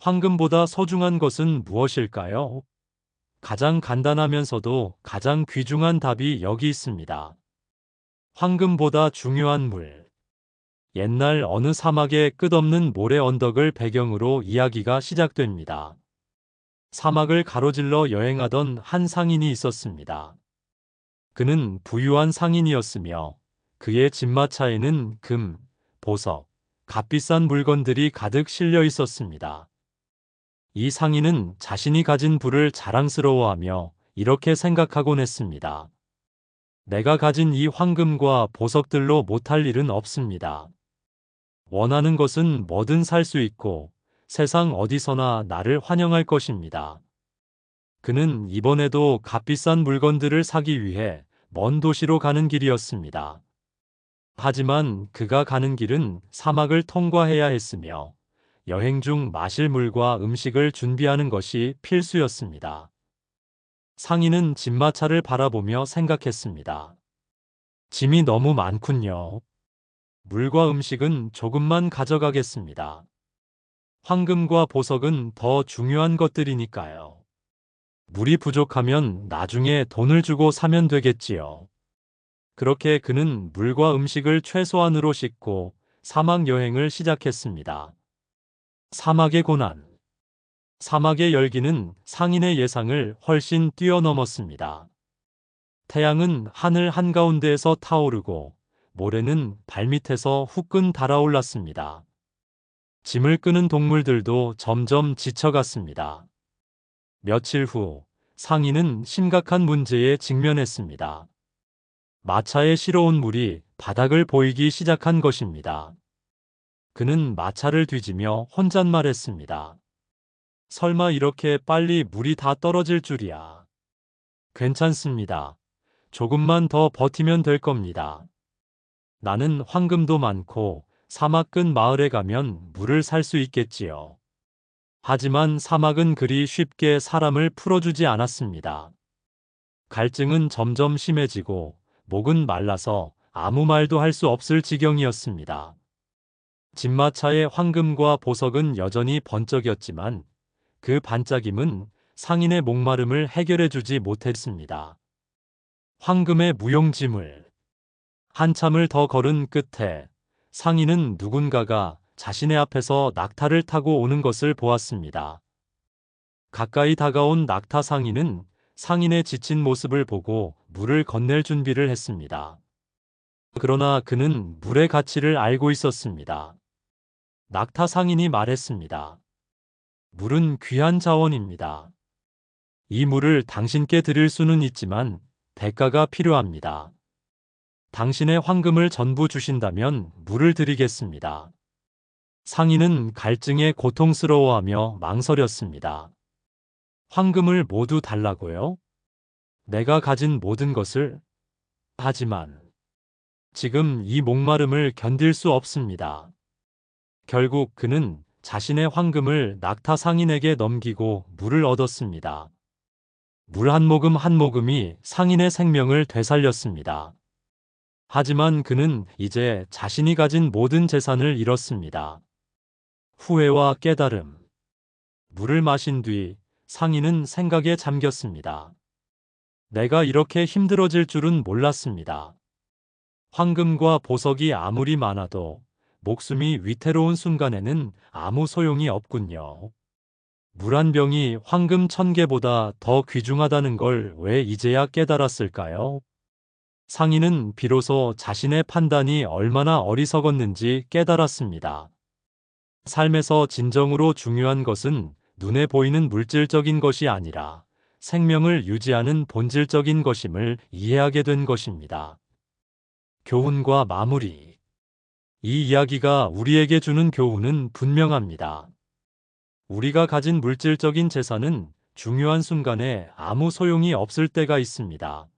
황금보다 소중한 것은 무엇일까요? 가장 간단하면서도 가장 귀중한 답이 여기 있습니다. 황금보다 중요한 물. 옛날 어느 사막의 끝없는 모래 언덕을 배경으로 이야기가 시작됩니다. 사막을 가로질러 여행하던 한 상인이 있었습니다. 그는 부유한 상인이었으며 그의 집마차에는 금, 보석, 값비싼 물건들이 가득 실려 있었습니다. 이 상인은 자신이 가진 부를 자랑스러워하며 이렇게 생각하곤 했습니다. 내가 가진 이 황금과 보석들로 못할 일은 없습니다. 원하는 것은 뭐든 살 수 있고 세상 어디서나 나를 환영할 것입니다. 그는 이번에도 값비싼 물건들을 사기 위해 먼 도시로 가는 길이었습니다. 하지만 그가 가는 길은 사막을 통과해야 했으며 여행 중 마실 물과 음식을 준비하는 것이 필수였습니다. 상인은 집마차를 바라보며 생각했습니다. 짐이 너무 많군요. 물과 음식은 조금만 가져가겠습니다. 황금과 보석은 더 중요한 것들이니까요. 물이 부족하면 나중에 돈을 주고 사면 되겠지요. 그렇게 그는 물과 음식을 최소한으로 싣고 사막 여행을 시작했습니다. 사막의 고난. 사막의 열기는 상인의 예상을 훨씬 뛰어넘었습니다. 태양은 하늘 한가운데에서 타오르고 모래는 발밑에서 후끈 달아올랐습니다. 짐을 끄는 동물들도 점점 지쳐갔습니다. 며칠 후 상인은 심각한 문제에 직면했습니다. 마차에 실어온 물이 바닥을 보이기 시작한 것입니다. 그는 마차를 뒤지며 혼잣말했습니다. 설마 이렇게 빨리 물이 다 떨어질 줄이야. 괜찮습니다. 조금만 더 버티면 될 겁니다. 나는 황금도 많고 사막 끝 마을에 가면 물을 살 수 있겠지요. 하지만 사막은 그리 쉽게 사람을 풀어주지 않았습니다. 갈증은 점점 심해지고 목은 말라서 아무 말도 할 수 없을 지경이었습니다. 집마차의 황금과 보석은 여전히 번쩍였지만 그 반짝임은 상인의 목마름을 해결해주지 못했습니다. 황금의 무용지물. 한참을 더 걸은 끝에 상인은 누군가가 자신의 앞에서 낙타를 타고 오는 것을 보았습니다. 가까이 다가온 낙타 상인은 상인의 지친 모습을 보고 물을 건넬 준비를 했습니다. 그러나 그는 물의 가치를 알고 있었습니다. 낙타 상인이 말했습니다. 물은 귀한 자원입니다. 이 물을 당신께 드릴 수는 있지만 대가가 필요합니다. 당신의 황금을 전부 주신다면 물을 드리겠습니다. 상인은 갈증에 고통스러워하며 망설였습니다. 황금을 모두 달라고요? 내가 가진 모든 것을? 하지만 지금 이 목마름을 견딜 수 없습니다. 결국 그는 자신의 황금을 낙타 상인에게 넘기고 물을 얻었습니다. 물 한 모금 한 모금이 상인의 생명을 되살렸습니다. 하지만 그는 이제 자신이 가진 모든 재산을 잃었습니다. 후회와 깨달음. 물을 마신 뒤 상인은 생각에 잠겼습니다. 내가 이렇게 힘들어질 줄은 몰랐습니다. 황금과 보석이 아무리 많아도 목숨이 위태로운 순간에는 아무 소용이 없군요. 물 한 병이 황금 1000개보다 더 귀중하다는 걸 왜 이제야 깨달았을까요? 상인은 비로소 자신의 판단이 얼마나 어리석었는지 깨달았습니다. 삶에서 진정으로 중요한 것은 눈에 보이는 물질적인 것이 아니라 생명을 유지하는 본질적인 것임을 이해하게 된 것입니다. 교훈과 마무리. 이 이야기가 우리에게 주는 교훈은 분명합니다. 우리가 가진 물질적인 재산은 중요한 순간에 아무 소용이 없을 때가 있습니다.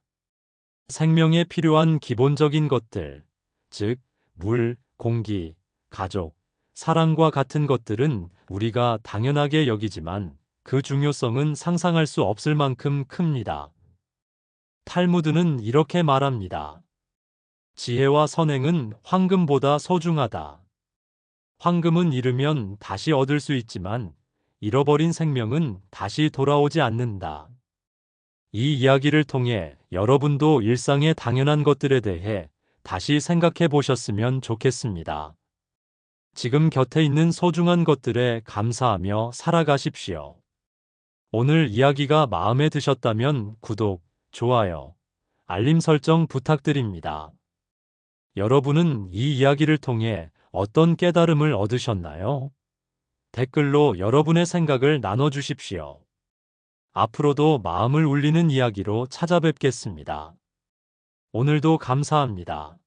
생명에 필요한 기본적인 것들, 즉, 물, 공기, 가족, 사랑과 같은 것들은 우리가 당연하게 여기지만 그 중요성은 상상할 수 없을 만큼 큽니다. 탈무드는 이렇게 말합니다. 지혜와 선행은 황금보다 소중하다. 황금은 잃으면 다시 얻을 수 있지만 잃어버린 생명은 다시 돌아오지 않는다. 이 이야기를 통해 여러분도 일상의 당연한 것들에 대해 다시 생각해 보셨으면 좋겠습니다. 지금 곁에 있는 소중한 것들에 감사하며 살아가십시오. 오늘 이야기가 마음에 드셨다면 구독, 좋아요, 알림 설정 부탁드립니다. 여러분은 이 이야기를 통해 어떤 깨달음을 얻으셨나요? 댓글로 여러분의 생각을 나눠주십시오. 앞으로도 마음을 울리는 이야기로 찾아뵙겠습니다. 오늘도 감사합니다.